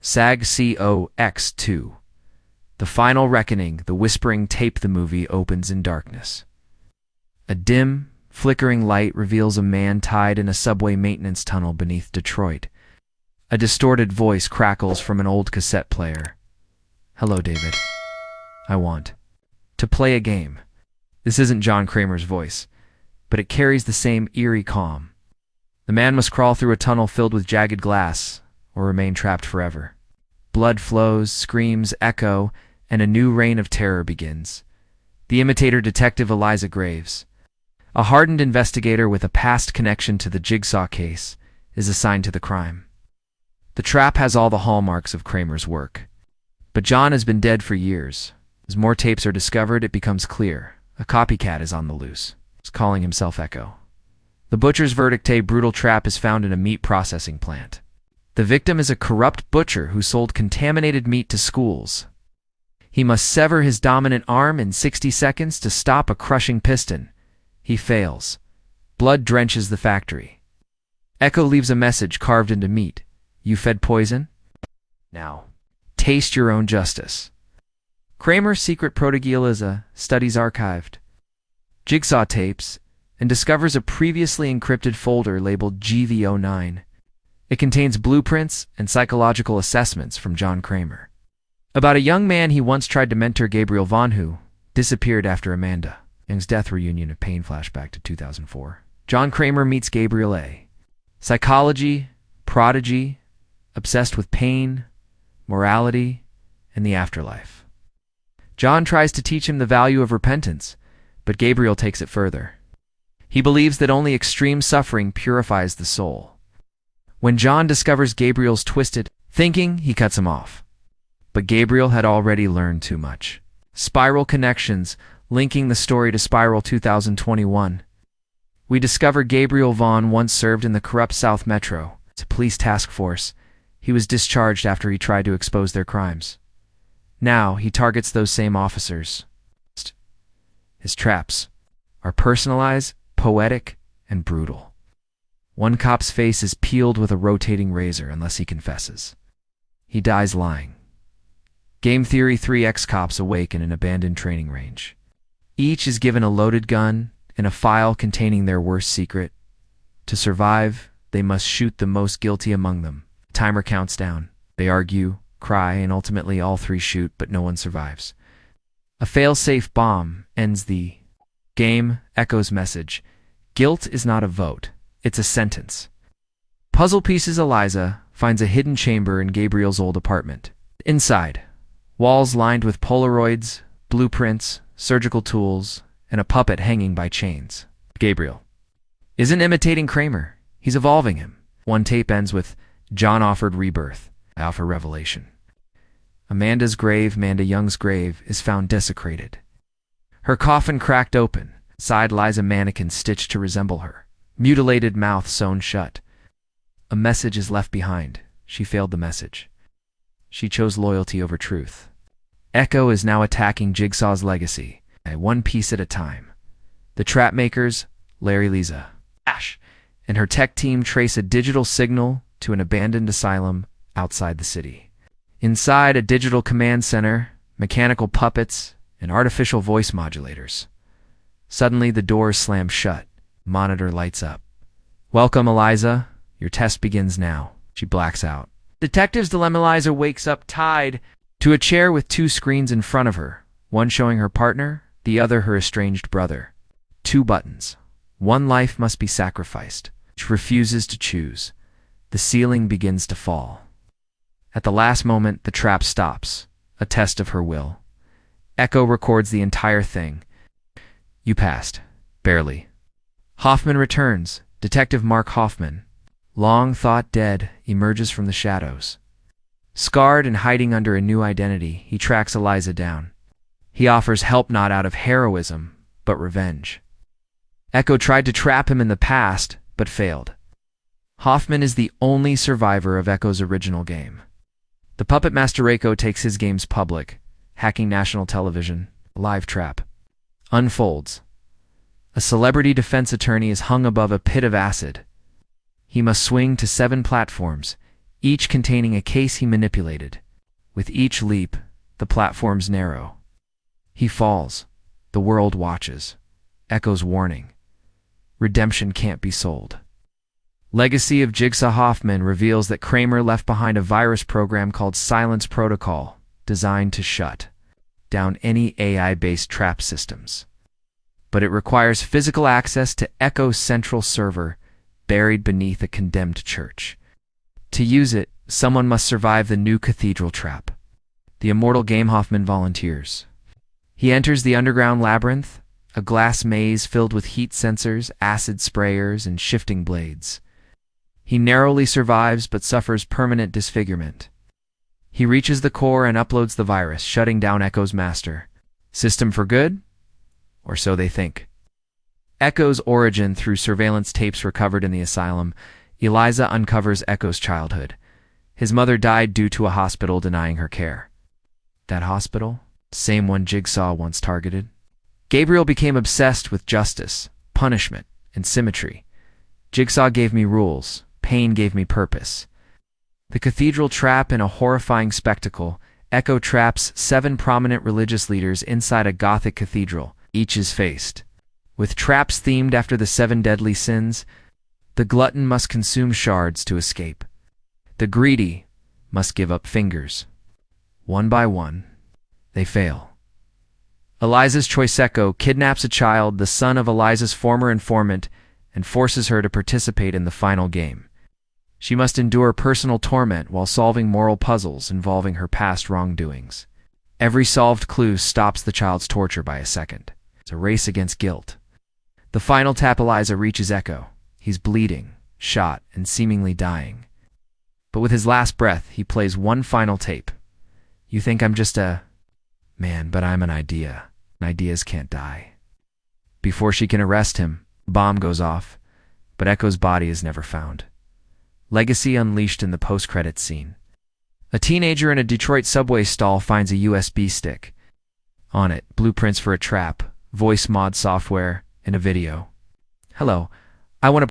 XII. The Final Reckoning, the Whispering Tape. The movie opens in darkness. A dim, flickering light reveals a man tied in a subway maintenance tunnel beneath Detroit. A distorted voice crackles from an old cassette player. "Hello, David. I want to play a game." This isn't John Kramer's voice, but it carries the same eerie calm. The man must crawl through a tunnel filled with jagged glass, or remain trapped forever. Blood flows, screams echo, and a new reign of terror begins. The imitator Detective Eliza Graves, a hardened investigator with a past connection to the Jigsaw case, is assigned to the crime. The trap has all the hallmarks of Kramer's work. But John has been dead for years. As more tapes are discovered, it becomes clear. A copycat is on the loose. He's calling himself Echo. The butcher's verdict: a brutal trap is found in a meat processing plant. The victim is a corrupt butcher who sold contaminated meat to schools. He must sever his dominant arm in 60 seconds to stop a crushing piston. He fails. Blood drenches the factory. Echo leaves a message carved into meat. "You fed poison? Now, taste your own justice." Kramer's secret protege Eliza studies archived Jigsaw tapes and discovers a previously encrypted folder labeled GV09. It contains blueprints and psychological assessments from John Kramer about a young man he once tried to mentor, Gabriel Vaughn, who disappeared after Amanda Young's death. Reunion of pain flashback to 2004. John Kramer meets Gabriel, a psychology prodigy obsessed with pain, morality, and the afterlife. John tries to teach him the value of repentance, but Gabriel takes it further. He believes that only extreme suffering purifies the soul. When John discovers Gabriel's twisted thinking, he cuts him off. But Gabriel had already learned too much. Spiral connections, linking the story to Spiral 2021. We discover Gabriel Vaughn once served in the corrupt South Metro. It's a police task force. He was discharged after he tried to expose their crimes. Now he targets those same officers. His traps are personalized, poetic, and brutal. One cop's face is peeled with a rotating razor unless he confesses. He dies lying. Game theory: 3 ex-cops awake in an abandoned training range. Each is given a loaded gun and a file containing their worst secret. To survive, they must shoot the most guilty among them. Timer counts down. They argue, cry, and ultimately all 3 shoot, but no one survives. A fail-safe bomb ends the game. Echo's message: guilt is not a vote, it's a sentence. Puzzle pieces: Eliza finds a hidden chamber in Gabriel's old apartment. Inside, walls lined with Polaroids, blueprints, surgical tools, and a puppet hanging by chains. Gabriel isn't imitating Kramer, he's evolving him. One tape ends with "John offered rebirth." I offer revelation. Amanda Young's grave, is found desecrated. Her coffin cracked open. Inside lies a mannequin stitched to resemble her. Mutilated mouth sewn shut. A message is left behind. She failed the message. She chose loyalty over truth. Echo is now attacking Jigsaw's legacy, one piece at a time. The trap makers, Lisa Ash, and her tech team trace a digital signal to an abandoned asylum outside the city. Inside, a digital command center, mechanical puppets, and artificial voice modulators. Suddenly, the doors slam shut. Monitor lights up. "Welcome, Eliza. Your test begins now." She blacks out. Detective's dilemma: Eliza wakes up tied to a chair with 2 screens in front of her, one showing her partner, the other her estranged brother. 2 buttons. One life must be sacrificed. She refuses to choose. The ceiling begins to fall. At the last moment, the trap stops, a test of her will. Echo records the entire thing. "You passed. Barely." Hoffman returns. Detective Mark Hoffman, long thought dead, emerges from the shadows. Scarred and hiding under a new identity, he tracks Eliza down. He offers help not out of heroism, but revenge. Echo tried to trap him in the past, but failed. Hoffman is the only survivor of Echo's original game. The puppet master Echo takes his games public, hacking national television. Live trap unfolds. A celebrity defense attorney is hung above a pit of acid. He must swing to 7 platforms, each containing a case he manipulated. With each leap, the platforms narrow. He falls. The world watches. Echo's warning. Redemption can't be sold. Legacy of Jigsaw Hoffman reveals that Kramer left behind a virus program called Silence Protocol, designed to shut down any AI-based trap systems. But it requires physical access to Echo's central server, buried beneath a condemned church. To use it, someone must survive the new cathedral trap. The immortal game Hoffman volunteers. He enters the underground labyrinth, a glass maze filled with heat sensors, acid sprayers, and shifting blades. He narrowly survives but suffers permanent disfigurement. He reaches the core and uploads the virus, shutting down Echo's master. System for good? Or so they think. Echo's origin through surveillance tapes recovered in the asylum. Eliza uncovers Echo's childhood. His mother died due to a hospital denying her care. That hospital? Same one Jigsaw once targeted. Gabriel became obsessed with justice, punishment, and symmetry. Jigsaw gave me rules. Pain gave me purpose. The cathedral trap in a horrifying spectacle. Echo traps 7 prominent religious leaders inside a Gothic cathedral. Each is faced with traps themed after the 7 deadly sins. The glutton must consume shards to escape. The greedy must give up fingers. One by one, they fail. Eliza's choice. Echo kidnaps a child, the son of Eliza's former informant, and forces her to participate in the final game. She must endure personal torment while solving moral puzzles involving her past wrongdoings. Every solved clue stops the child's torture by a second. It's a race against guilt. The final tap. Eliza reaches Echo. He's bleeding, shot, and seemingly dying. But with his last breath, he plays one final tape. You think I'm just a man, but I'm an idea. Ideas can't die. Before she can arrest him, a bomb goes off, but Echo's body is never found. Legacy unleashed in the post-credits scene. A teenager in a Detroit subway stall finds a USB stick. On it, blueprints for a trap, voice mod software, and a video. Hello, I want to